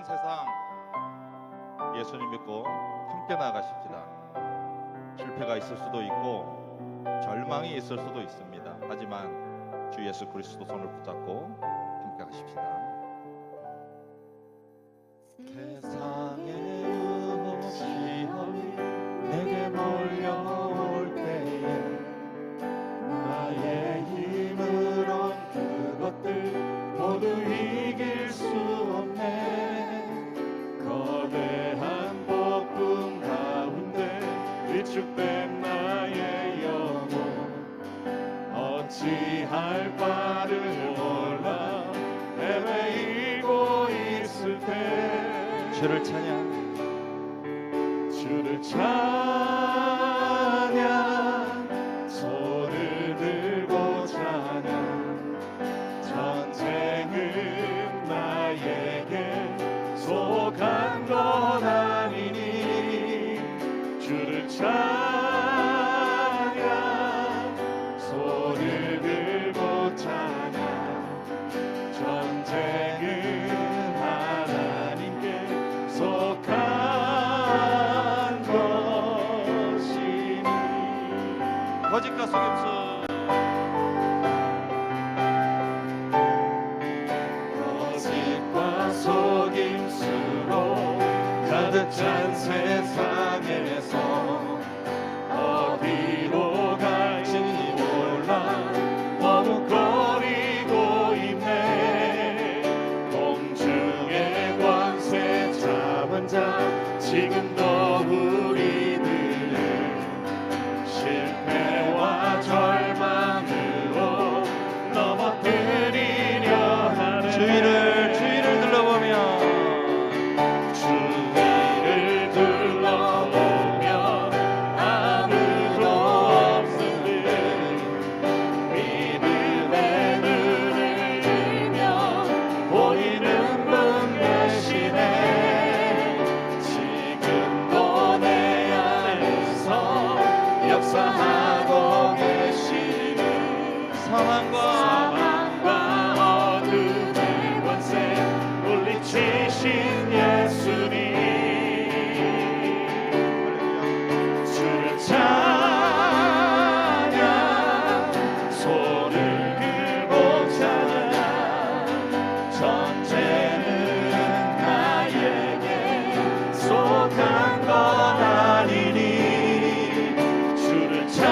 어두운 세상 예수님 믿고 함께 나아가십시다. 실패가 있을 수도 있고 절망이 있을 수도 있습니다. 하지만 주 예수 그리스도 손을 붙잡고 함께 가십시다. 세상의 시험이 내게 몰려올 때에 나의 힘으론 그것들 모두 이길 수 없네. 거대한 복음 가운데 위축된 나의 영혼 어찌할 바를 몰라 헤매이고 있을 때 주를 찬양 손을 들고 찬양 전쟁은 나에게 속한 것 아니니 주를 찬양 손을 들고 찬양 전쟁은 하나님께 속한 것이니 거짓과 속임수 속임수로 가득 찬 세상에서 어디로 갈지 몰라 머뭇거리고 있네. 공중의 권세 잡은 자 지금도 우리들을 실패와 절망으로 넘어뜨리려 하는 주위를 둘러보며 아무도 없을 때 믿음의 눈을 들며 보이는 분 대신에 지금도 내 안에서 역사하고 계시는 사망과 어둠의 권세 물리치신 예수님 주를 찬양 손을 들고 찬양 전쟁은 나에게 속한 것 아니니 주를 찬양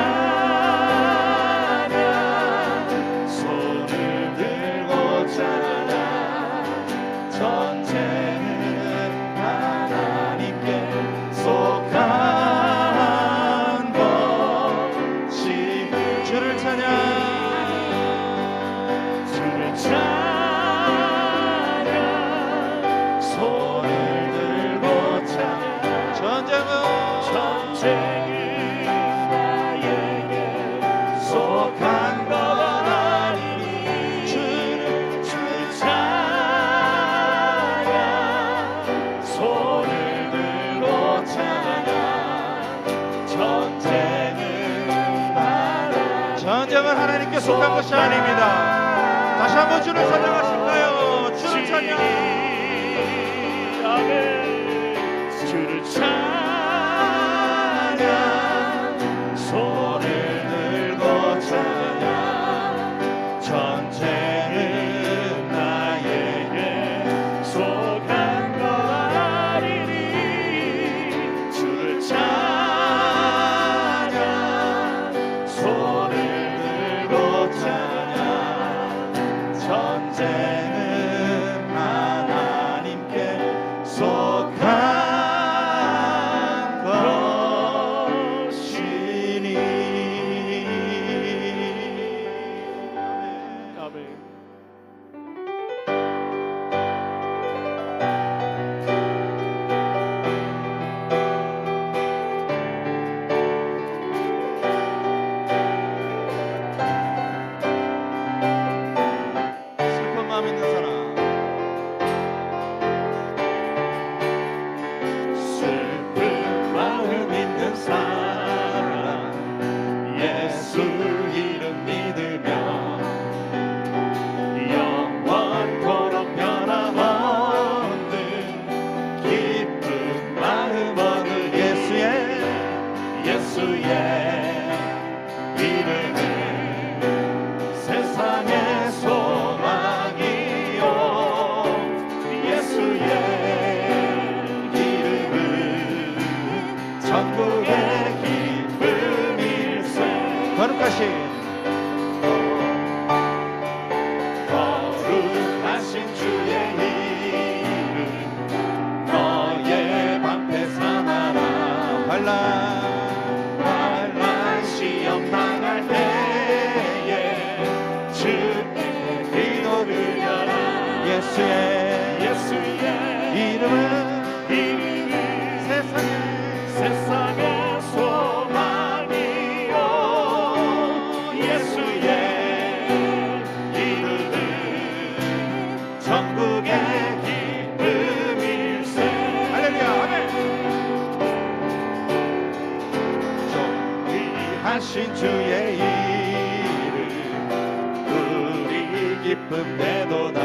손을 들고 찬양 전쟁은 하나님께 속한 것이 주를 찬양 손을 들고 찬양 전쟁은 나에게 속한 것 아니니 주를 찬양 손을 들고 찬양 전쟁은 하나님께 속한 것이 아닙니다. 다시 한번 주를 찬양하실까요? 주를 찬양 아멘. 주를 찬양 손을 들고 찬양 전쟁은 나에게 속한 것 아니니 주를 찬양 손을 들고 찬양 전쟁은 하나님께 속한 것이니 아멘. 슬픈 마음 있는 사람 슬픈 마음 있는 사람 예수 이름 믿으며 영원토록 변함없는 예수의 이름은 세상의 소망이요 예수의 이름은 전국의 기쁨일세. 할렐루야 아멘. 하신 주의 이름 우리 기쁨 내도다.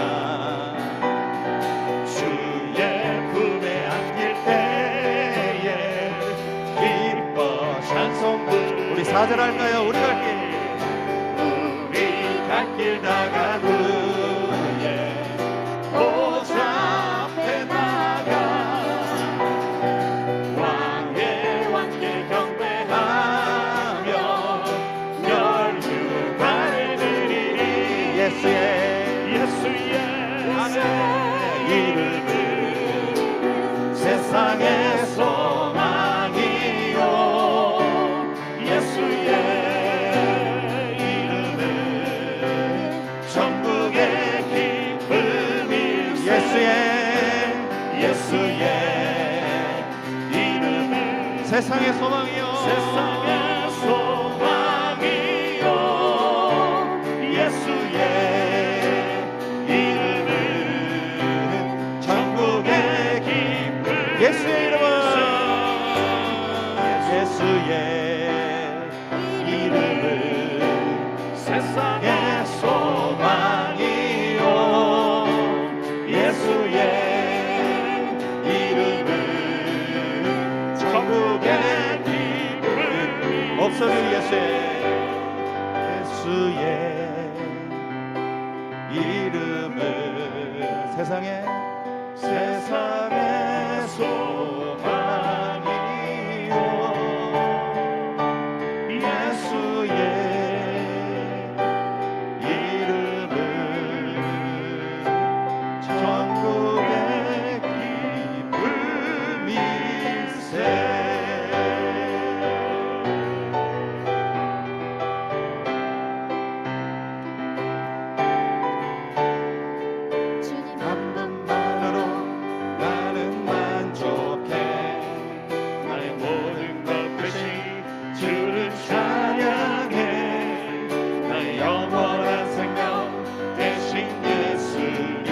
주의 품에 안길 때에 기뻐 찬송 부르. 우리 4절 할까요? 우리 갈 길. 우리 갈 길 다간 후에 보좌 앞에 나가 왕의 왕께 경배하며 멸류관을 드리리. 예수의 이름은 세상의 소망이요 예수의 이름은 전국의 기쁨일세. 예수의 이름은 세상의 소망이요 세상의 소망이요 예수의 이름은 전국의 기쁨. 예수의 이름은 이름은 세상의 소망이요 예수의 이름은 전국의 기쁨. 목소리 예수의 이름은 세상의 소망이요 예수의 이름은 전국의 기쁨일세. 한 번만으로 나는 만족해. 나의 모든 것 대신 주를 찬양해. 나의 영원한 생명 대신 예수님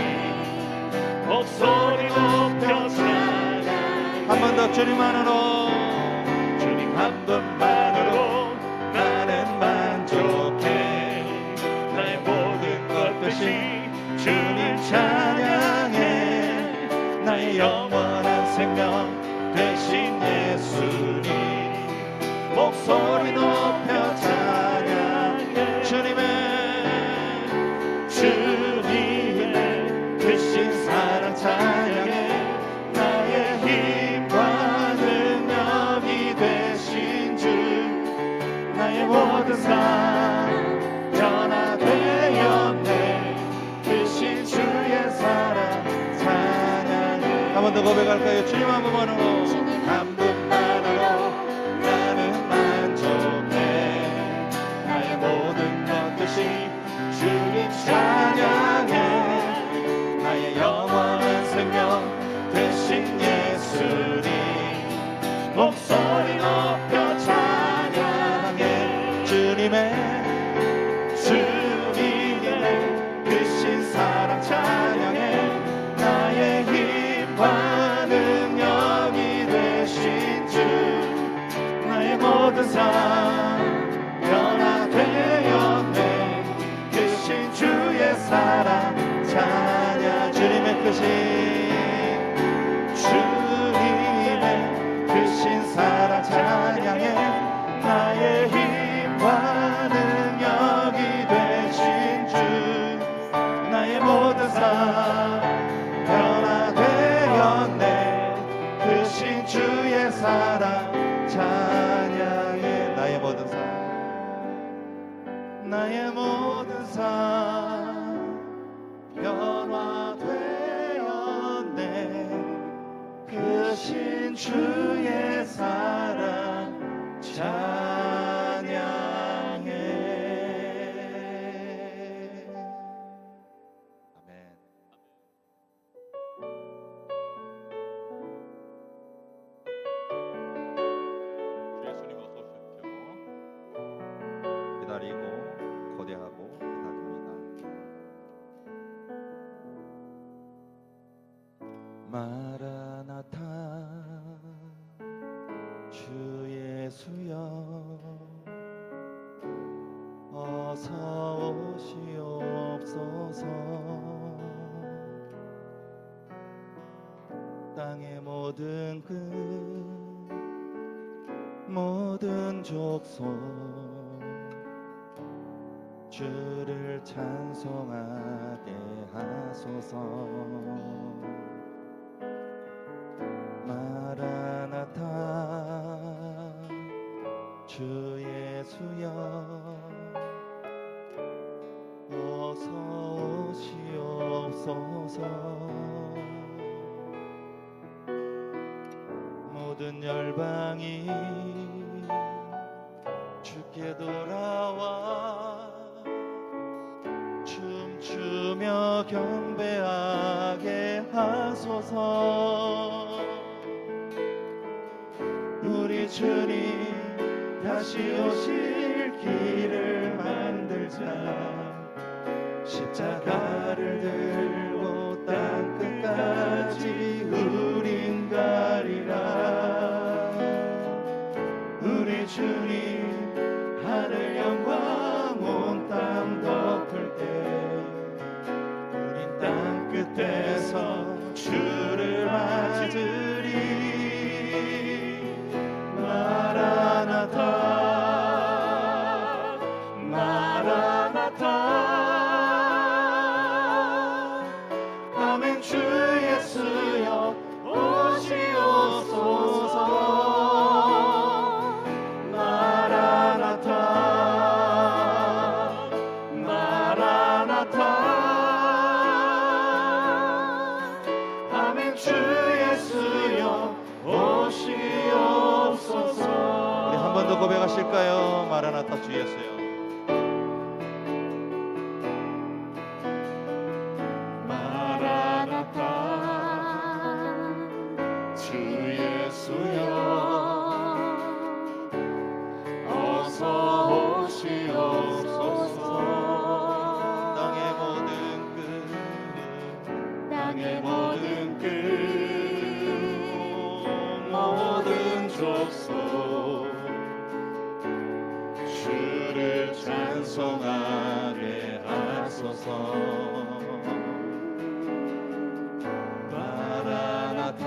목소리 높여 찬양. 한 번 더 주님만으로 주님 한 번만으로 나는 만족해. 나의 모든 것 대신 주를 찬양해. 나의 영원한 생명 대신 예수님 목소리 높여 찬양해. 주님의 크신 사랑 찬양해. 나의 힘과 능력이 되신 주 나의 모든 삶 변화되었네. 크신 주의 사랑 찬양해. 한 번 더 고백할까요? 주님 한 번만으로 한 분만으로 나는 만족해. 나의 모든 것 대신 주님 찬양해. 나의 영원한 생명 대신 예수님 목소리 높여 찬양해. 주님의 크신 사랑 찬양해. 나의 힘과 능력이 되신 주 나의 모든 삶 변화되었네. 크신 주의 사랑 찬양. 주님의 크신 사랑 찬양해. 나의 힘과 능력이 되신 주 나의 모든 삶 변화되었네. 크신 주의 사랑 찬양해. 나의 모든 삶 나의 모든 삶 변화되었네. 크신 주의 사랑 찬양해. 아멘. 마라나타 주 예수여 어서 오시옵소서. 땅의 모든 끝 모든 족속 주를 찬송하게 하소서. 마라나타 주 예수여 어서 오시옵소서. 모든 열방이 주께 돌아와 춤추며 경배하게 하소서. 우리 주님 다시 오실 길을 만들자. 십자가를 들고 땅끝까지 우린 가리라. 우리 주님 하늘 영광 온 땅 덮을 때 우린 땅끝에서 주를 맞으리. 마라나타 마라나타 아멘. 주 예수여 오시옵소서. 마라나타 마라나타 아멘. 주 예수여 오시옵소서. 우리 한 번 더 고백하실까요? 마라나타 주 예수여. 주를 찬송하게 하소서. 마라나타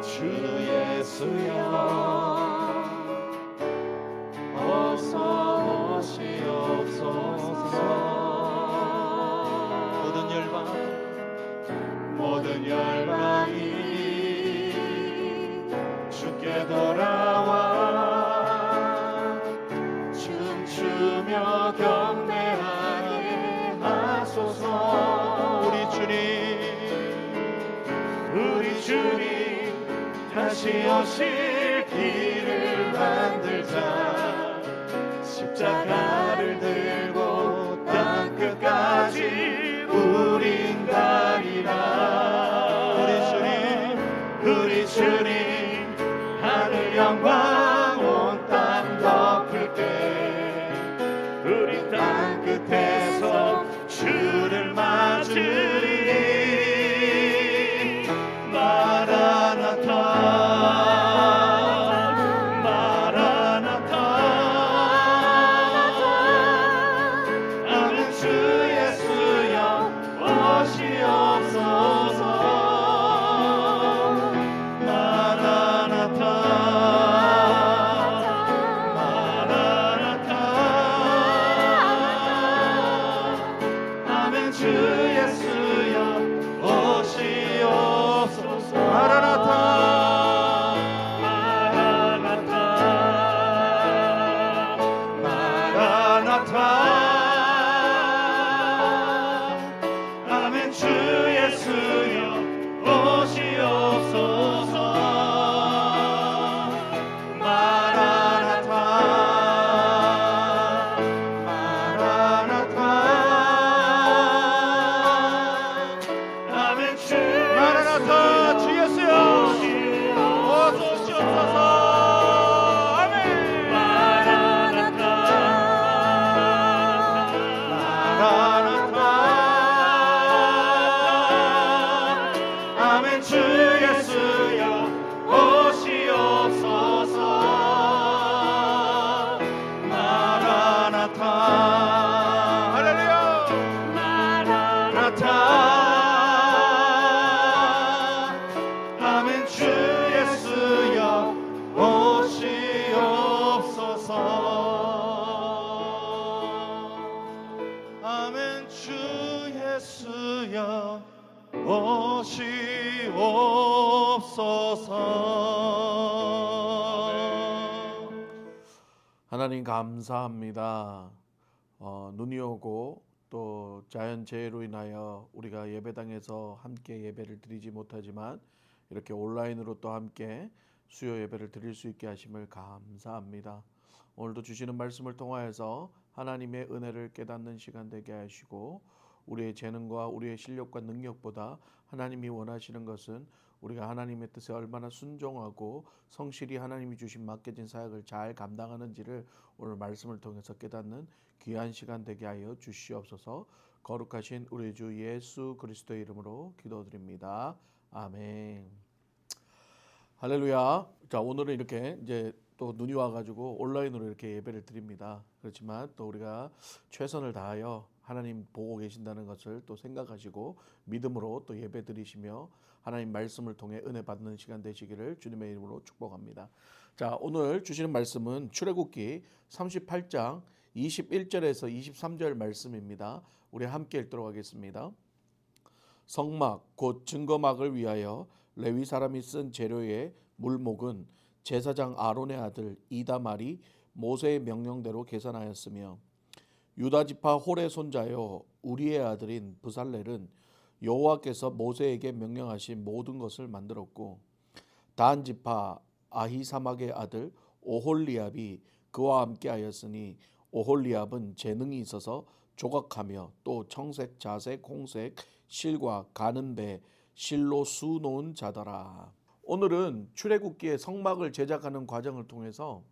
주 예수여 어서 오시옵소서. 모든 열방이 주께 돌아와 춤추며 경배하게 하소서. 우리 주님 다시 오실 길을 만들자. 십자가를 들고 땅끝까지 우린 가리라. 우리 주님 하늘 영광 온 땅 덮을 때 우리 땅 끝에서 주를 맞으리. 마라나타 마라나타 아멘. 주 예수여 오시옵소서. 주 예수여 오시옵소서. 마라나타 마라나타 마라나타 아멘. 주 예수여 오시옵소서. 마라나타 마라나타 예수여 오시옵소서. 하나님 감사합니다. 눈이 오고 또 자연재해로 인하여 우리가 예배당에서 함께 예배를 드리지 못하지만 이렇게 온라인으로 또 함께 수요 예배를 드릴 수 있게 하심을 감사합니다. 오늘도 주시는 말씀을 통하여서 하나님의 은혜를 깨닫는 시간 되게 하시고 우리의 재능과 우리의 실력과 능력보다 하나님이 원하시는 것은 우리가 하나님의 뜻에 얼마나 순종하고 성실히 하나님이 주신 맡겨진 사역을 잘 감당하는지를 오늘 말씀을 통해서 깨닫는 귀한 시간 되게 하여 주시옵소서. 거룩하신 우리 주 예수 그리스도의 이름으로 기도드립니다. 아멘. 할렐루야. 자, 오늘은 이렇게 이제 또 눈이 와가지고 온라인으로 이렇게 예배를 드립니다. 그렇지만 또 우리가 최선을 다하여 하나님 보고 계신다는 것을 또 생각하시고 믿음으로 또 예배 드리시며 하나님 말씀을 통해 은혜 받는 시간 되시기를 주님의 이름으로 축복합니다. 자, 오늘 주시는 말씀은 출애굽기 38장 21절에서 23절 말씀입니다. 우리 함께 읽도록 하겠습니다. 성막 곧 증거막을 위하여 레위 사람이 쓴 재료의 물목은 제사장 아론의 아들 이다말이 모세의 명령대로 계산하였으며 유다 지파 홀의 손자요 우리의 아들인 브살렐은 여호와께서 모세에게 명령하신 모든 것을 만들었고 단 지파 아히사막의 아들 오홀리압이 그와 함께 하였으니 오홀리압은 재능이 있어서 조각하며 또 청색, 자색, 홍색, 실과 가는 배, 실로 수 놓은 자더라. 오늘은 출애굽기의 성막을 제작하는 과정을 통해서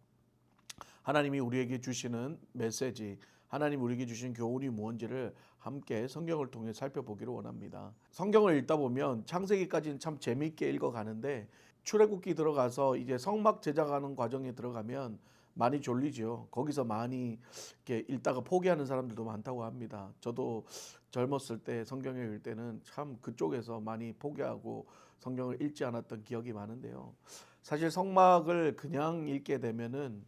하나님이 우리에게 주시는 메시지, 하나님 우리에게 주신 교훈이 무엇인지를 함께 성경을 통해 살펴보기를 원합니다. 성경을 읽다 보면 창세기까지는 참 재미있게 읽어가는데 출애굽기 들어가서 이제 성막 제작하는 과정에 들어가면 많이 졸리죠. 거기서 많이 이렇게 읽다가 포기하는 사람들도 많다고 합니다. 저도 젊었을 때 성경을 읽을 때는 참 그쪽에서 많이 포기하고 성경을 읽지 않았던 기억이 많은데요. 사실 성막을 그냥 읽게 되면은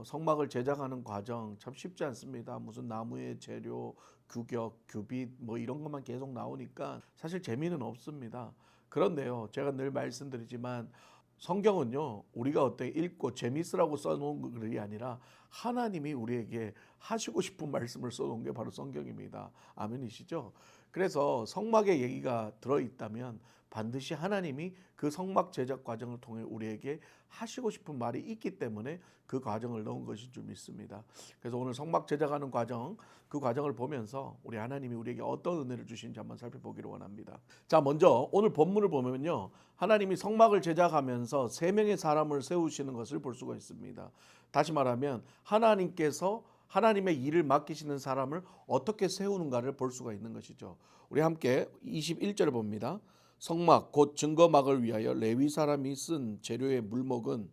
성막을 제작하는 과정 참 쉽지 않습니다. 무슨 나무의 재료, 규격, 규빗 뭐 이런 것만 계속 나오니까 사실 재미는 없습니다. 그런데요, 제가 늘 말씀드리지만 성경은요, 우리가 어떻게 읽고 재밌으라고 써놓은 글이 아니라 하나님이 우리에게 하시고 싶은 말씀을 써놓은 게 바로 성경입니다. 아멘이시죠? 그래서 성막의 얘기가 들어있다면 반드시 하나님이 그 성막 제작 과정을 통해 우리에게 하시고 싶은 말이 있기 때문에 그 과정을 넣은 것인 줄 믿습니다. 그래서 오늘 성막 제작하는 과정, 그 과정을 보면서 우리 하나님이 우리에게 어떤 은혜를 주시는지 한번 살펴보기를 원합니다. 자, 먼저 오늘 본문을 보면요, 하나님이 성막을 제작하면서 3명의 사람을 세우시는 것을 볼 수가 있습니다. 다시 말하면 하나님께서 하나님의 일을 맡기시는 사람을 어떻게 세우는가를 볼 수가 있는 것이죠. 우리 함께 21절을 봅니다. 성막 곧 증거막을 위하여 레위 사람이 쓴 재료의 물목은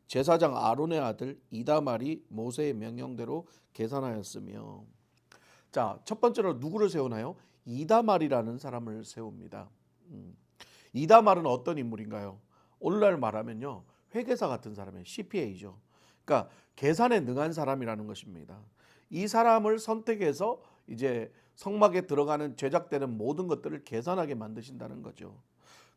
제사장 아론의 아들 이다말이 모세의 명령대로 계산하였으며. 자, 첫 번째로 누구를 세우나요? 이다말이라는 사람을 세웁니다. 이다말은 어떤 인물인가요? 오늘날 말하면요, 회계사 같은 사람이에요. CPA죠. 그러니까 계산에 능한 사람이라는 것입니다. 이 사람을 선택해서 이제 성막에 들어가는 제작되는 모든 것들을 계산하게 만드신다는 거죠.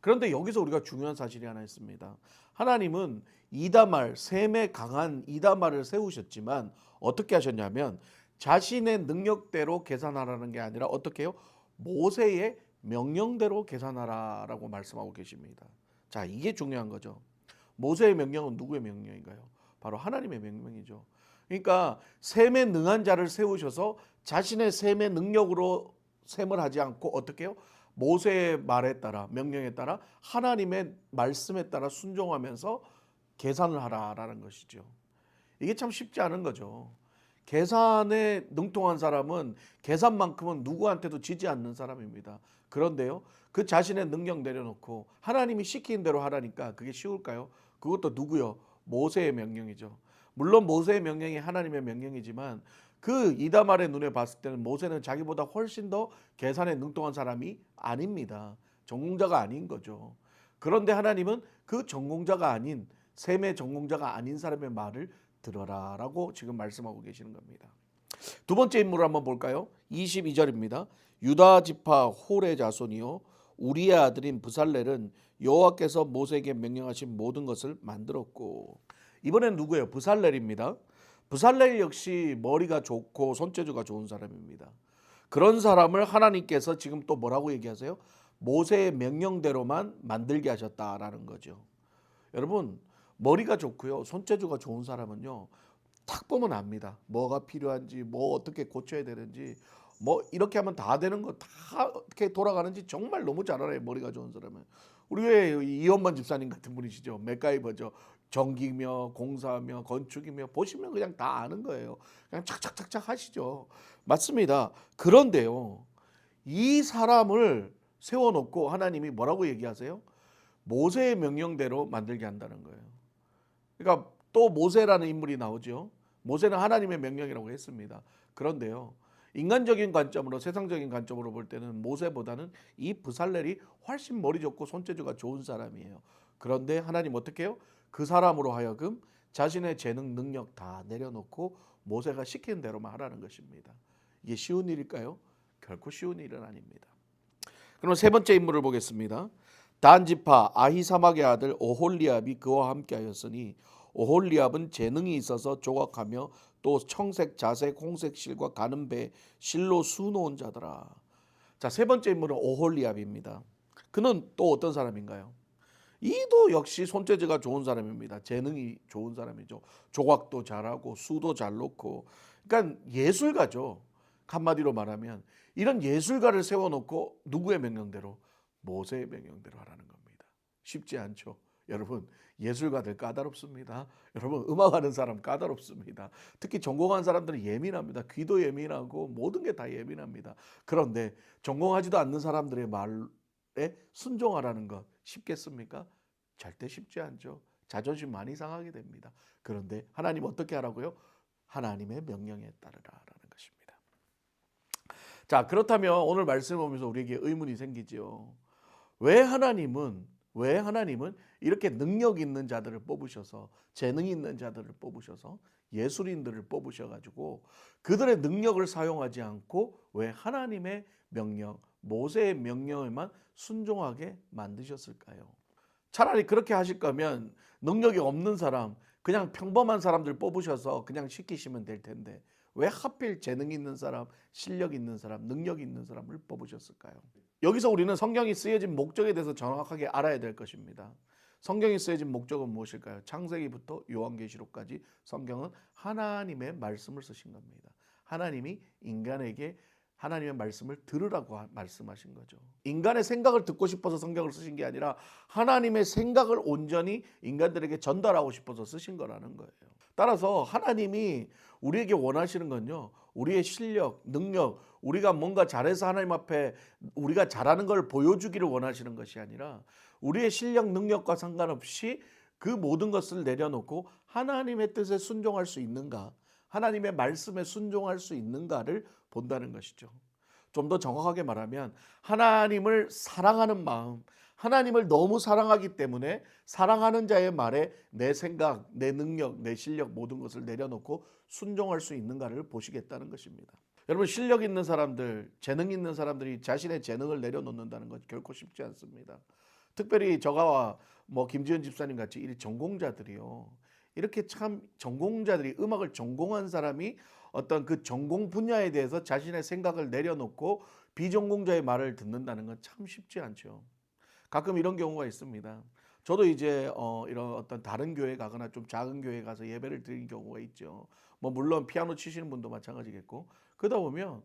그런데 여기서 우리가 중요한 사실이 하나 있습니다. 하나님은 이다말, 셈에 강한 이다말을 세우셨지만 어떻게 하셨냐면 자신의 능력대로 계산하라는 게 아니라 어떻게 해요? 모세의 명령대로 계산하라라고 말씀하고 계십니다. 자, 이게 중요한 거죠. 모세의 명령은 누구의 명령인가요? 바로 하나님의 명령이죠. 그러니까 셈에 능한 자를 세우셔서 자신의 셈의 능력으로 셈을 하지 않고 어떻게 해요? 모세의 말에 따라, 명령에 따라, 하나님의 말씀에 따라 순종하면서 계산을 하라라는 것이죠. 이게 참 쉽지 않은 거죠. 계산에 능통한 사람은 계산만큼은 누구한테도 지지 않는 사람입니다. 그런데요, 그 자신의 능력 내려놓고 하나님이 시키는 대로 하라니까 그게 쉬울까요? 그것도 누구요? 모세의 명령이죠. 물론 모세의 명령이 하나님의 명령이지만 그 이다말의 눈에 봤을 때는 모세는 자기보다 훨씬 더 계산에 능통한 사람이 아닙니다. 전공자가 아닌 거죠. 그런데 하나님은 그 전공자가 아닌, 셈의 전공자가 아닌 사람의 말을 들어라라고 지금 말씀하고 계시는 겁니다. 두 번째 인물을 한번 볼까요? 22절입니다. 유다 지파 홀의 자손이요 우리의 아들인 브살렐은 여호와께서 모세에게 명령하신 모든 것을 만들었고. 이번엔 누구예요? 브살렐입니다. 브살렐 역시 머리가 좋고 손재주가 좋은 사람입니다. 그런 사람을 하나님께서 지금 또 뭐라고 얘기하세요? 모세의 명령대로만 만들게 하셨다라는 거죠. 여러분, 머리가 좋고요 손재주가 좋은 사람은요 탁 보면 압니다. 뭐가 필요한지, 뭐 어떻게 고쳐야 되는지, 뭐 이렇게 하면 다 되는 거 다 어떻게 돌아가는지 정말 너무 잘 알아요. 머리가 좋은 사람은. 우리 왜 이원만 집사님 같은 분이시죠. 맥가이버죠. 전기며 공사며 건축이며 보시면 그냥 다 아는 거예요. 그냥 착착착착 하시죠. 맞습니다. 그런데요, 이 사람을 세워놓고 하나님이 뭐라고 얘기하세요? 모세의 명령대로 만들게 한다는 거예요. 그러니까 또 모세라는 인물이 나오죠. 모세는 하나님의 명령이라고 했습니다. 그런데요, 인간적인 관점으로, 세상적인 관점으로 볼 때는 모세보다는 이 브살렐이 훨씬 머리 좋고 손재주가 좋은 사람이에요. 그런데 하나님 어떻게 해요? 그 사람으로 하여금 자신의 재능, 능력 다 내려놓고 모세가 시키는 대로만 하라는 것입니다. 이게 쉬운 일일까요? 결코 쉬운 일은 아닙니다. 그럼 세 번째 인물을 보겠습니다. 단 지파 아히사막의 아들 오홀리압이 그와 함께하였으니 오홀리압은 재능이 있어서 조각하며 또 청색, 자색, 홍색 실과 가는 배 실로 수놓은 자더라. 자, 세 번째 인물은 오홀리압입니다. 그는 또 어떤 사람인가요? 이도 역시 손재주가 좋은 사람입니다. 재능이 좋은 사람이죠. 조각도 잘하고 수도 잘 놓고, 그러니까 예술가죠. 한마디로 말하면 이런 예술가를 세워놓고 누구의 명령대로? 모세의 명령대로 하라는 겁니다. 쉽지 않죠. 여러분, 예술가들 까다롭습니다. 여러분, 음악하는 사람 까다롭습니다. 특히 전공한 사람들은 예민합니다. 귀도 예민하고 모든 게 다 예민합니다. 그런데 전공하지도 않는 사람들의 말에 순종하라는 것 쉽겠습니까? 절대 쉽지 않죠. 자존심 많이 상하게 됩니다. 그런데 하나님 어떻게 하라고요? 하나님의 명령에 따르라라는 것입니다. 자, 그렇다면 오늘 말씀을 보면서 우리에게 의문이 생기죠. 왜 하나님은 이렇게 능력 있는 자들을 뽑으셔서, 재능 있는 자들을 뽑으셔서, 예술인들을 뽑으셔가지고 그들의 능력을 사용하지 않고 왜 하나님의 명령, 모세의 명령에만 순종하게 만드셨을까요? 차라리 그렇게 하실 거면 능력이 없는 사람, 그냥 평범한 사람들 뽑으셔서 그냥 시키시면 될 텐데 왜 하필 재능 있는 사람, 실력 있는 사람, 능력 있는 사람을 뽑으셨을까요? 여기서 우리는 성경이 쓰여진 목적에 대해서 정확하게 알아야 될 것입니다. 성경이 쓰여진 목적은 무엇일까요? 창세기부터 요한계시록까지 성경은 하나님의 말씀을 쓰신 겁니다. 하나님이 인간에게 하나님의 말씀을 들으라고 말씀하신 거죠. 인간의 생각을 듣고 싶어서 성경을 쓰신 게 아니라 하나님의 생각을 온전히 인간들에게 전달하고 싶어서 쓰신 거라는 거예요. 따라서 하나님이 우리에게 원하시는 건요, 우리의 실력, 능력, 우리가 뭔가 잘해서 하나님 앞에 우리가 잘하는 걸 보여주기를 원하시는 것이 아니라 우리의 실력, 능력과 상관없이 그 모든 것을 내려놓고 하나님의 뜻에 순종할 수 있는가, 하나님의 말씀에 순종할 수 있는가를 본다는 것이죠. 좀 더 정확하게 말하면 하나님을 사랑하는 마음, 하나님을 너무 사랑하기 때문에 사랑하는 자의 말에 내 생각, 내 능력, 내 실력 모든 것을 내려놓고 순종할 수 있는가를 보시겠다는 것입니다. 여러분, 실력 있는 사람들, 재능 있는 사람들이 자신의 재능을 내려놓는다는 것 결코 쉽지 않습니다. 특별히 저와 김지현 집사님 같이 이 전공자들이요, 이렇게 참 전공자들이, 음악을 전공한 사람이 어떤 그 전공 분야에 대해서 자신의 생각을 내려놓고 비전공자의 말을 듣는다는 건 참 쉽지 않죠. 가끔 이런 경우가 있습니다. 저도 이제 이런 어떤 다른 교회 가거나 좀 작은 교회 가서 예배를 드린 경우가 있죠. 물론 피아노 치시는 분도 마찬가지겠고, 그러다 보면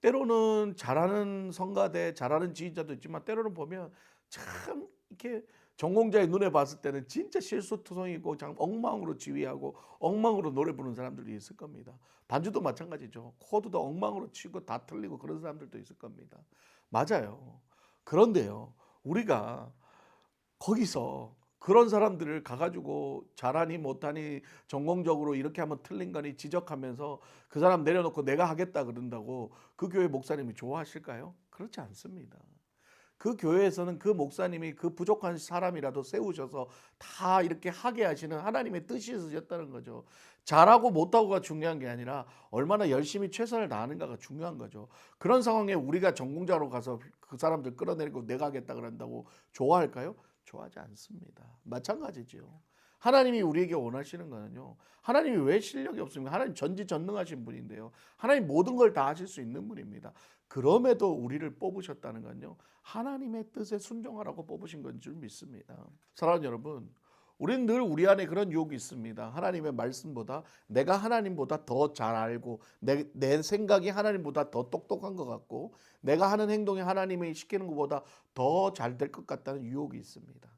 때로는 잘하는 성가대, 잘하는 지휘자도 있지만 때로는 보면 참 이렇게 전공자의 눈에 봤을 때는 진짜 실수투성이고 참 엉망으로 지휘하고 엉망으로 노래 부르는 사람들이 있을 겁니다. 반주도 마찬가지죠. 코드도 엉망으로 치고 다 틀리고 그런 사람들도 있을 겁니다. 맞아요. 그런데요, 우리가 거기서 그런 사람들을 가가지고 잘하니 못하니 전공적으로 이렇게 하면 틀린 거니 지적하면서 그 사람 내려놓고 내가 하겠다 그런다고 그 교회 목사님이 좋아하실까요? 그렇지 않습니다. 그 교회에서는 그 목사님이 그 부족한 사람이라도 세우셔서 다 이렇게 하게 하시는 하나님의 뜻이 있으셨다는 거죠. 잘하고 못하고가 중요한 게 아니라 얼마나 열심히 최선을 다하는가가 중요한 거죠. 그런 상황에 우리가 전공자로 가서 그 사람들 끌어내리고 내가 하겠다 그런다고 좋아할까요? 좋아하지 않습니다. 마찬가지죠. 하나님이 우리에게 원하시는 거는요. 하나님이 왜 실력이 없습니까? 하나님 전지전능하신 분인데요. 하나님 모든 걸 다 하실 수 있는 분입니다. 그럼에도 우리를 뽑으셨다는 건요. 하나님의 뜻에 순종하라고 뽑으신 건 줄 믿습니다. 사랑하는 여러분, 우리는 늘 우리 안에 그런 유혹이 있습니다. 하나님의 말씀보다 내가 하나님보다 더 잘 알고 내 생각이 하나님보다 더 똑똑한 것 같고 내가 하는 행동이 하나님이 시키는 것보다 더 잘 될 것 같다는 유혹이 있습니다.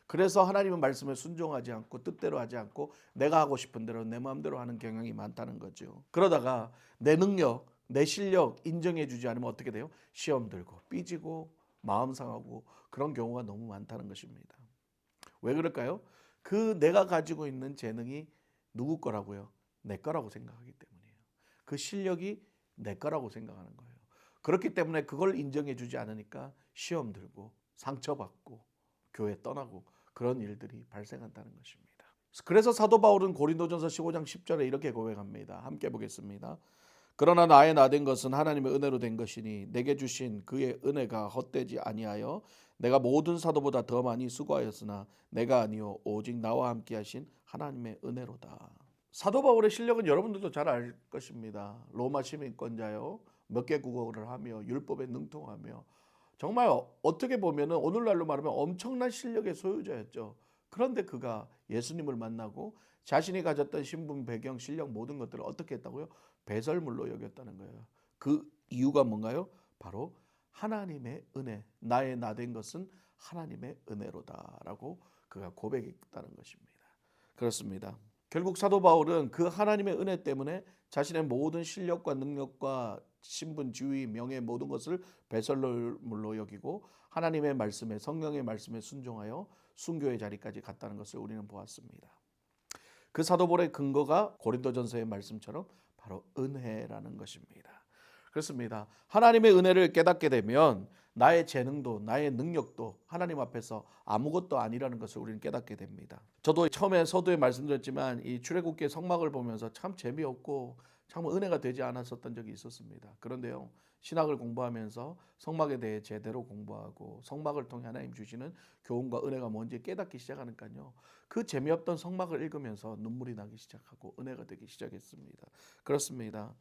그래서 하나님의 말씀에 순종하지 않고 뜻대로 하지 않고 내가 하고 싶은 대로 내 마음대로 하는 경향이 많다는 거죠. 그러다가 내 능력, 내 실력 인정해 주지 않으면 어떻게 돼요? 시험 들고 삐지고 마음 상하고 그런 경우가 너무 많다는 것입니다. 왜 그럴까요? 그 내가 가지고 있는 재능이 누구 거라고요? 내 거라고 생각하기 때문이에요. 그 실력이 내 거라고 생각하는 거예요. 그렇기 때문에 그걸 인정해 주지 않으니까 시험 들고 상처받고 교회 떠나고 그런 일들이 발생한다는 것입니다. 그래서 사도 바울은 고린도전서 15장 10절에 이렇게 고백합니다. 함께 보겠습니다. 그러나 나의 나된 것은 하나님의 은혜로 된 것이니 내게 주신 그의 은혜가 헛되지 아니하여 내가 모든 사도보다 더 많이 수고하였으나 내가 아니요 오직 나와 함께 하신 하나님의 은혜로다. 사도 바울의 실력은 여러분들도 잘 알 것입니다. 로마 시민권자요. 몇 개 국어를 하며 율법에 능통하며 정말 어떻게 보면 오늘날로 말하면 엄청난 실력의 소유자였죠. 그런데 그가 예수님을 만나고 자신이 가졌던 신분, 배경, 실력 모든 것들을 어떻게 했다고요? 배설물로 여겼다는 거예요. 그 이유가 뭔가요? 바로 하나님의 은혜. 나의 나된 것은 하나님의 은혜로다라고 그가 고백했다는 것입니다. 그렇습니다. 결국 사도 바울은 그 하나님의 은혜 때문에 자신의 모든 실력과 능력과 신분, 지위, 명예 모든 것을 배설물로 여기고 하나님의 말씀에 성령의 말씀에 순종하여 순교의 자리까지 갔다는 것을 우리는 보았습니다. 그 사도 바울의 근거가 고린도전서의 말씀처럼 바로 은혜라는 것입니다. 그렇습니다. 하나님의 은혜를 깨닫게 되면 나의 재능도 나의 능력도 하나님 앞에서 아무것도 아니라는 것을 우리는 깨닫게 됩니다. 저도 처음에 서두에 말씀드렸지만 이 출애굽기의 성막을 보면서 참 재미없고 참 은혜가 되지 않았었던 적이 있었습니다. 그런데요. 신학을 공부하면서 성막에 대해 제대로 공부하고 성막을 통해 하나님 주시는 교훈과 은혜가 뭔지 깨닫기 시작하니까요. 그 재미없던 성막을 읽으면서 눈물이 나기 시작하고 은혜가 되기 시작했습니다. 그렇습니다.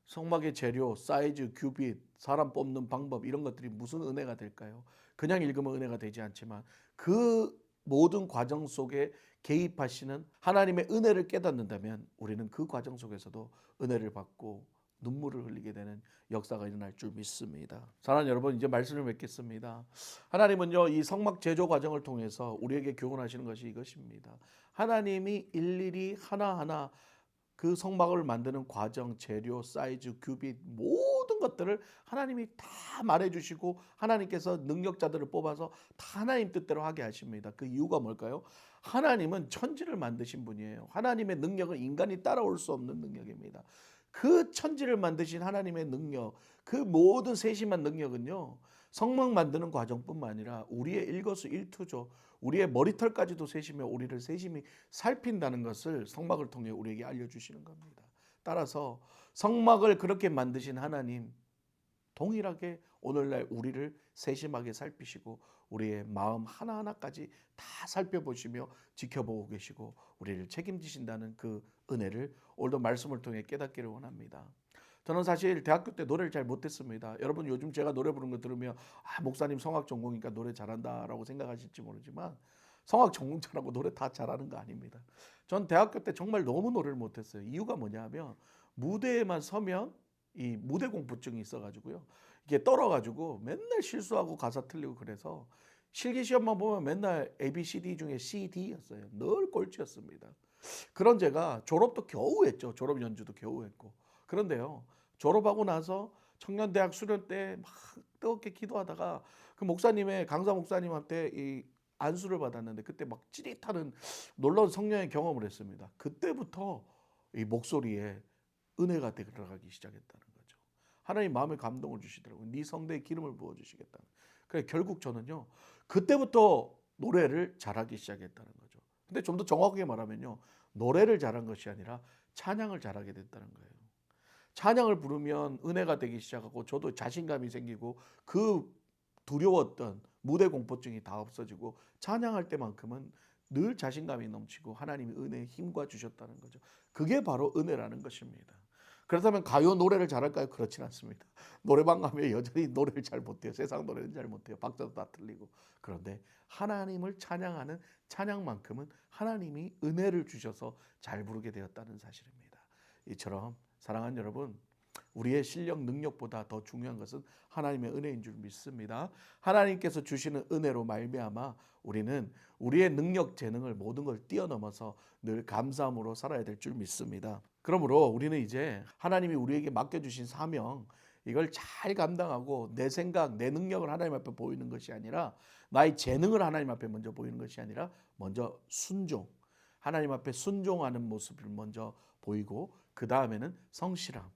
성막의 재료, 사이즈, 규빗, 사람 뽑는 방법 이런 것들이 무슨 은혜가 될까요? 그냥 읽으면 은혜가 되지 않지만 그 모든 과정 속에 개입하시는 하나님의 은혜를 깨닫는다면 우리는 그 과정 속에서도 은혜를 받고 눈물을 흘리게 되는 역사가 일어날 줄 믿습니다. 사랑하는 여러분, 이제 말씀을 맺겠습니다. 하나님은요, 이 성막 제조 과정을 통해서 우리에게 교훈하시는 것이 이것입니다. 하나님이 일일이 하나하나 그 성막을 만드는 과정, 재료, 사이즈, 규빗 모든 것들을 하나님이 다 말해주시고 하나님께서 능력자들을 뽑아서 다 하나님 뜻대로 하게 하십니다. 그 이유가 뭘까요? 하나님은 천지를 만드신 분이에요. 하나님의 능력은 인간이 따라올 수 없는 능력입니다. 그 천지를 만드신 하나님의 능력, 그 모든 세심한 능력은요. 성막 만드는 과정뿐만 아니라 우리의 일거수일투족, 우리의 머리털까지도 세심해 우리를 세심히 살핀다는 것을 성막을 통해 우리에게 알려주시는 겁니다. 따라서 성막을 그렇게 만드신 하나님 동일하게 오늘날 우리를 세심하게 살피시고 우리의 마음 하나하나까지 다 살펴보시며 지켜보고 계시고 우리를 책임지신다는 그 은혜를 오늘도 말씀을 통해 깨닫기를 원합니다. 저는 사실 대학교 때 노래를 잘 못했습니다. 여러분 요즘 제가 노래 부르는 거 들으면 목사님 성악 전공이니까 노래 잘한다라고 생각하실지 모르지만 성악 전공자라고 노래 다 잘하는 거 아닙니다. 전 대학교 때 정말 너무 노래를 못했어요. 이유가 뭐냐면 무대에만 서면 이 무대 공포증이 있어가지고요. 이게 떨어가지고 맨날 실수하고 가사 틀리고 그래서 실기 시험만 보면 맨날 ABCD 중에 CD였어요. 늘 꼴찌였습니다. 그런 제가 졸업도 겨우 했죠. 졸업 연주도 겨우 했고. 그런데요. 졸업하고 나서 청년대학 수련 때 막 뜨겁게 기도하다가 그 목사님의 강사 목사님한테 이 안수를 받았는데 그때 막 찌릿하는 놀라운 성령의 경험을 했습니다. 그때부터 이 목소리에 은혜가 들어가기 시작했다는 거죠. 하나님 마음에 감동을 주시더라고요. 네 성대에 기름을 부어주시겠다. 그래 결국 저는요 그때부터 노래를 잘하기 시작했다는 거죠. 근데 좀 더 정확하게 말하면요 노래를 잘한 것이 아니라 찬양을 잘하게 됐다는 거예요. 찬양을 부르면 은혜가 되기 시작하고 저도 자신감이 생기고 그 두려웠던 무대 공포증이 다 없어지고 찬양할 때만큼은 늘 자신감이 넘치고 하나님이 은혜의 힘과 주셨다는 거죠. 그게 바로 은혜라는 것입니다. 그렇다면 가요 노래를 잘할까요? 그렇진 않습니다. 노래방 가면 여전히 노래를 잘 못해요. 세상 노래는 잘 못해요. 박자도 다 틀리고. 그런데 하나님을 찬양하는 찬양만큼은 하나님이 은혜를 주셔서 잘 부르게 되었다는 사실입니다. 이처럼 사랑하는 여러분, 우리의 실력 능력보다 더 중요한 것은 하나님의 은혜인 줄 믿습니다. 하나님께서 주시는 은혜로 말미암아 우리는 우리의 능력 재능을 모든 걸 뛰어넘어서 늘 감사함으로 살아야 될 줄 믿습니다. 그러므로 우리는 이제 하나님이 우리에게 맡겨주신 사명 이걸 잘 감당하고 내 생각, 내 능력을 하나님 앞에 보이는 것이 아니라 나의 재능을 하나님 앞에 먼저 보이는 것이 아니라 먼저 순종, 하나님 앞에 순종하는 모습을 먼저 보이고 그 다음에는 성실함,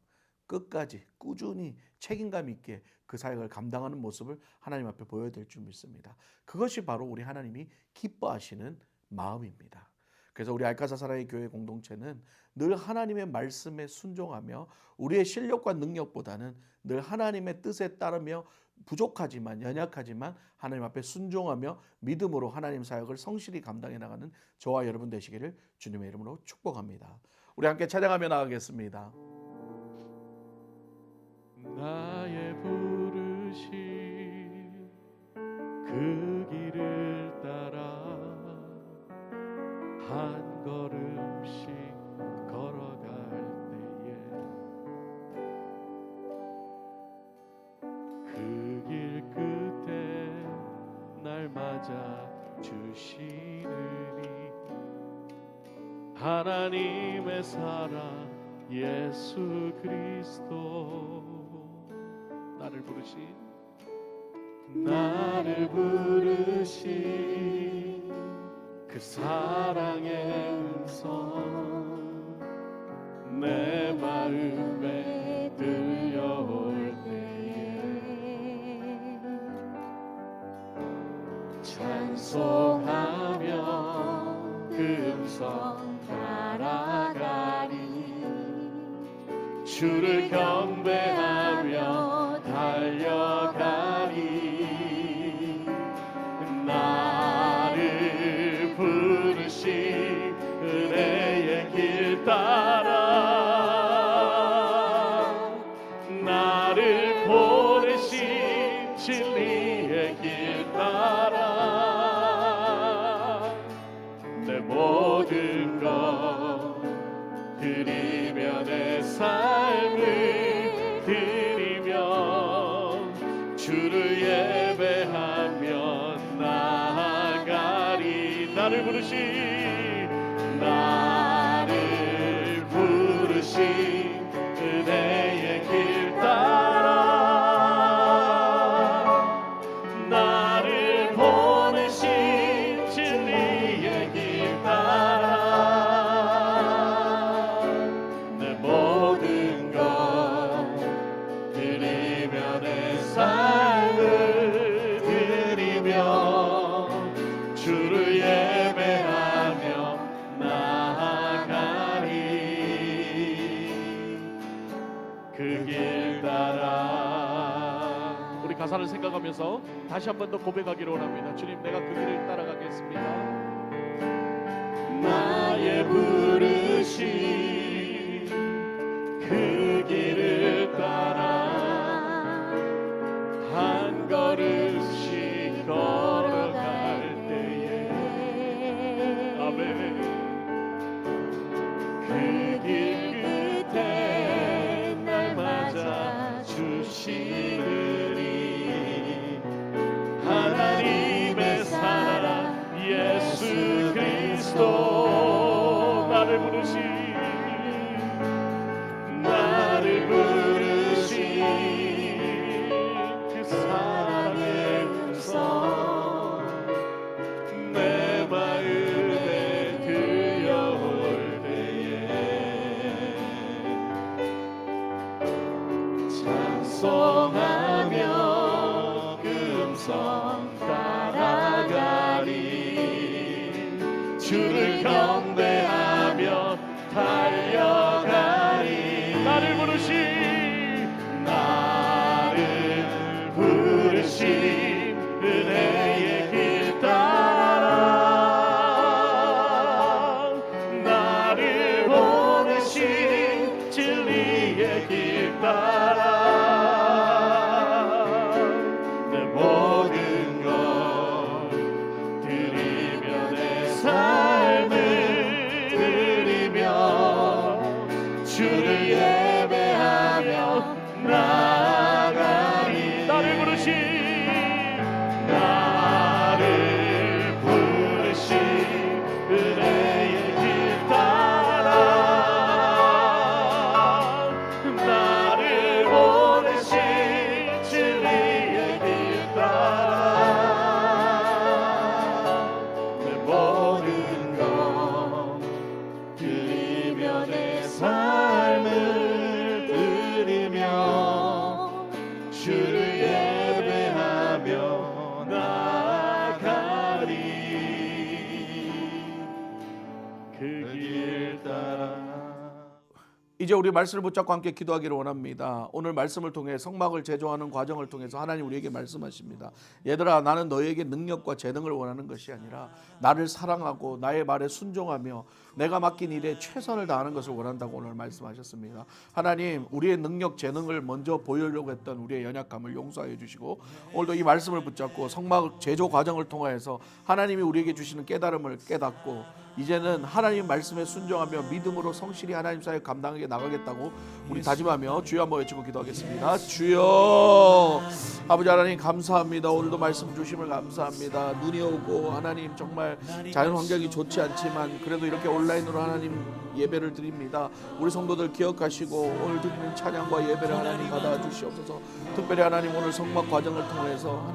끝까지 꾸준히 책임감 있게 그 사역을 감당하는 모습을 하나님 앞에 보여야 될 줄 믿습니다. 그것이 바로 우리 하나님이 기뻐하시는 마음입니다. 그래서 우리 알카사 사랑의 교회 공동체는 늘 하나님의 말씀에 순종하며 우리의 실력과 능력보다는 늘 하나님의 뜻에 따르며 부족하지만 연약하지만 하나님 앞에 순종하며 믿음으로 하나님 사역을 성실히 감당해 나가는 저와 여러분 되시기를 주님의 이름으로 축복합니다. 우리 함께 찬양하며 나가겠습니다. 나의 부르심 그 길을 따라 한 걸음씩 걸어갈 때에 그 길 끝에 날 맞아 주시느니 하나님의 사랑 예수 그리스도 나를 부르신 그 사랑의 음성 내 마음에 들려올 때에 찬송하며 그 음성 따라가리 주를 경배하며 달려가리 나를 부르신 은혜의 길 따라 나를 보내신 진리의 길 따라 내 모든 것 드리며 내 삶을 드리며 주를 예배하며 나아가리 나를 부르신 은혜의 길 따라 나를 보내신 진리의 길 따라 내 모든 것 드리며 내 삶을 드리며 주를 예배하며 나아가리 그 길 따라 우리 가사를 생각하면서 다시 한 번 더 고백하기를 원합니다. 주님 내가 그 길을 따라가겠습니다. 나의 부르신 그 길을 따라 한 걸음씩 걸어갈 때에 아멘 그 길 끝에 날 맞아 주시느니 하나님의 사랑 예수 그리스도 나를 부르신 그 사랑의 음성 이제 우리 말씀을 붙잡고 함께 기도하기를 원합니다. 오늘 말씀을 통해 성막을 제조하는 과정을 통해서 하나님 우리에게 말씀하십니다. 얘들아, 나는 너에게 능력과 재능을 원하는 것이 아니라 나를 사랑하고 나의 말에 순종하며 내가 맡긴 일에 최선을 다하는 것을 원한다고 오늘 말씀하셨습니다. 하나님, 우리의 능력, 재능을 먼저 보이려고 했던 우리의 연약함을 용서하여 주시고 오늘도 이 말씀을 붙잡고 성막 제조 과정을 통하여서 하나님이 우리에게 주시는 깨달음을 깨닫고 이제는 하나님 말씀에 순종하며 믿음으로 성실히 하나님 사역 감당하게 나가겠다고 우리 다짐하며 주여 한번 외치고 기도하겠습니다. 주여, 아버지 하나님 감사합니다. 오늘도 말씀 주심을 감사합니다. 눈이 오고 하나님 정말 자연 환경이 좋지 않지만 그래도 이렇게 온라인으로 하나님 예배를 드립니다. 우리 성도들 기억하시고 오늘 드리는 찬양과 예배를 하나님 받아 주시옵소서. 특별히 하나님 오늘 성막 과정을 통해서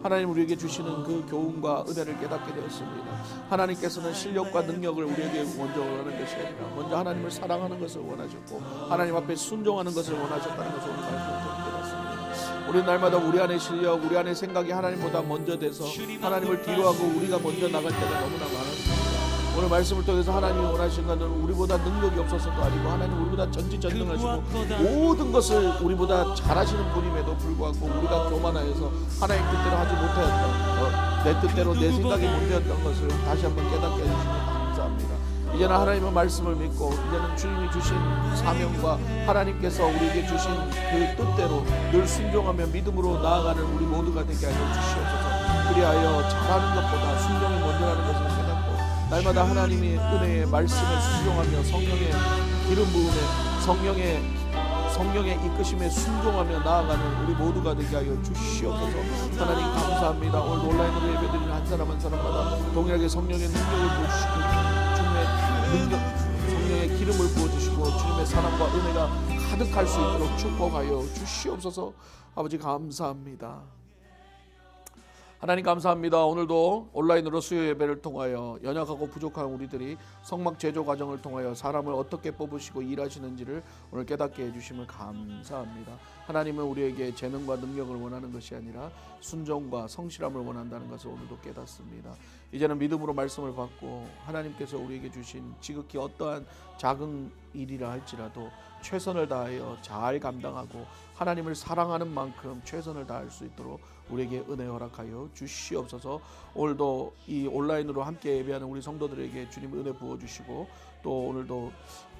하나님 우리에게 주시는 그 교훈과 은혜를 깨닫게 되었습니다. 하나님께서는 실력과 능력을 우리에게 먼저 원하는 것이 아니라 먼저 하나님을 사랑하는 것을 원하셨고 하나님 앞에 순종하는 것을 원하셨다는 것을 오늘 말씀을 깨닫습니다. 우리 날마다 우리 안의 실력, 우리 안의 생각이 하나님보다 먼저 돼서 하나님을 뒤로하고 우리가 먼저 나갈 때가 너무나 많습니다. 오늘 말씀을 통해서 하나님이 원하시는 것은 우리보다 능력이 없어서도 아니고 하나님 우리보다 전지전능하시고 모든 것을 우리보다 잘하시는 분임에도 불구하고 우리가 교만하여서 하나님 뜻대로 하지 못하였던 내 뜻대로 내 생각이 문제였던 것을 다시 한번 깨닫게 해주시면 감사합니다. 이제는 하나님의 말씀을 믿고 이제는 주님이 주신 사명과 하나님께서 우리에게 주신 그 뜻대로 늘 순종하며 믿음으로 나아가는 우리 모두가 되게 하여 주시옵소서. 그리하여 잘하는 것보다 순종이 먼저라는 것을 깨닫고 날마다 하나님의 은혜의 말씀에 순종하며 성령의 기름 부음에 성령의 이끄심에 순종하며 나아가는 우리 모두가 되게 하여 주시옵소서. 하나님 감사합니다. 오늘 온라인으로 예배드리는 한 사람 한 사람마다 동일하게 성령의 능력을 부어주시고 성령의 기름을 부어주시고 주님의 사랑과 은혜가 가득할 수 있도록 축복하여 주시옵소서. 아버지 감사합니다. 하나님 감사합니다. 오늘도 온라인으로 수요 예배를 통하여 연약하고 부족한 우리들이 성막 제조 과정을 통하여 사람을 어떻게 뽑으시고 일하시는지를 오늘 깨닫게 해주심을 감사합니다. 하나님은 우리에게 재능과 능력을 원하는 것이 아니라 순종과 성실함을 원한다는 것을 오늘도 깨닫습니다. 이제는 믿음으로 말씀을 받고 하나님께서 우리에게 주신 지극히 어떠한 작은 일이라 할지라도 최선을 다하여 잘 감당하고 하나님을 사랑하는 만큼 최선을 다할 수 있도록 우리에게 은혜 허락하여 주시옵소서. 오늘도 이 온라인으로 함께 예배하는 우리 성도들에게 주님 은혜 부어주시고 또 오늘도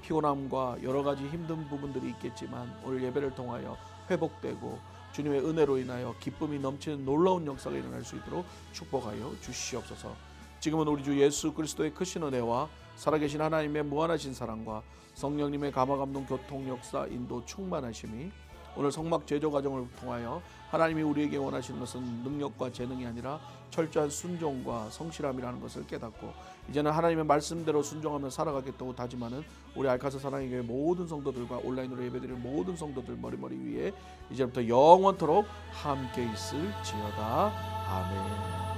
피곤함과 여러 가지 힘든 부분들이 있겠지만 오늘 예배를 통하여 회복되고 주님의 은혜로 인하여 기쁨이 넘치는 놀라운 역사가 일어날 수 있도록 축복하여 주시옵소서. 지금은 우리 주 예수 그리스도의 크신 은혜와 살아계신 하나님의 무한하신 사랑과 성령님의 감화감동 교통 역사 인도 충만하심이 오늘 성막 제조 과정을 통하여 하나님이 우리에게 원하시는 것은 능력과 재능이 아니라 철저한 순종과 성실함이라는 것을 깨닫고 이제는 하나님의 말씀대로 순종하며 살아가겠다고 다짐하는 우리 알카스 사랑의 교회 모든 성도들과 온라인으로 예배드리는 모든 성도들 머리머리 위에 이제부터 영원토록 함께 있을지어다. 아멘.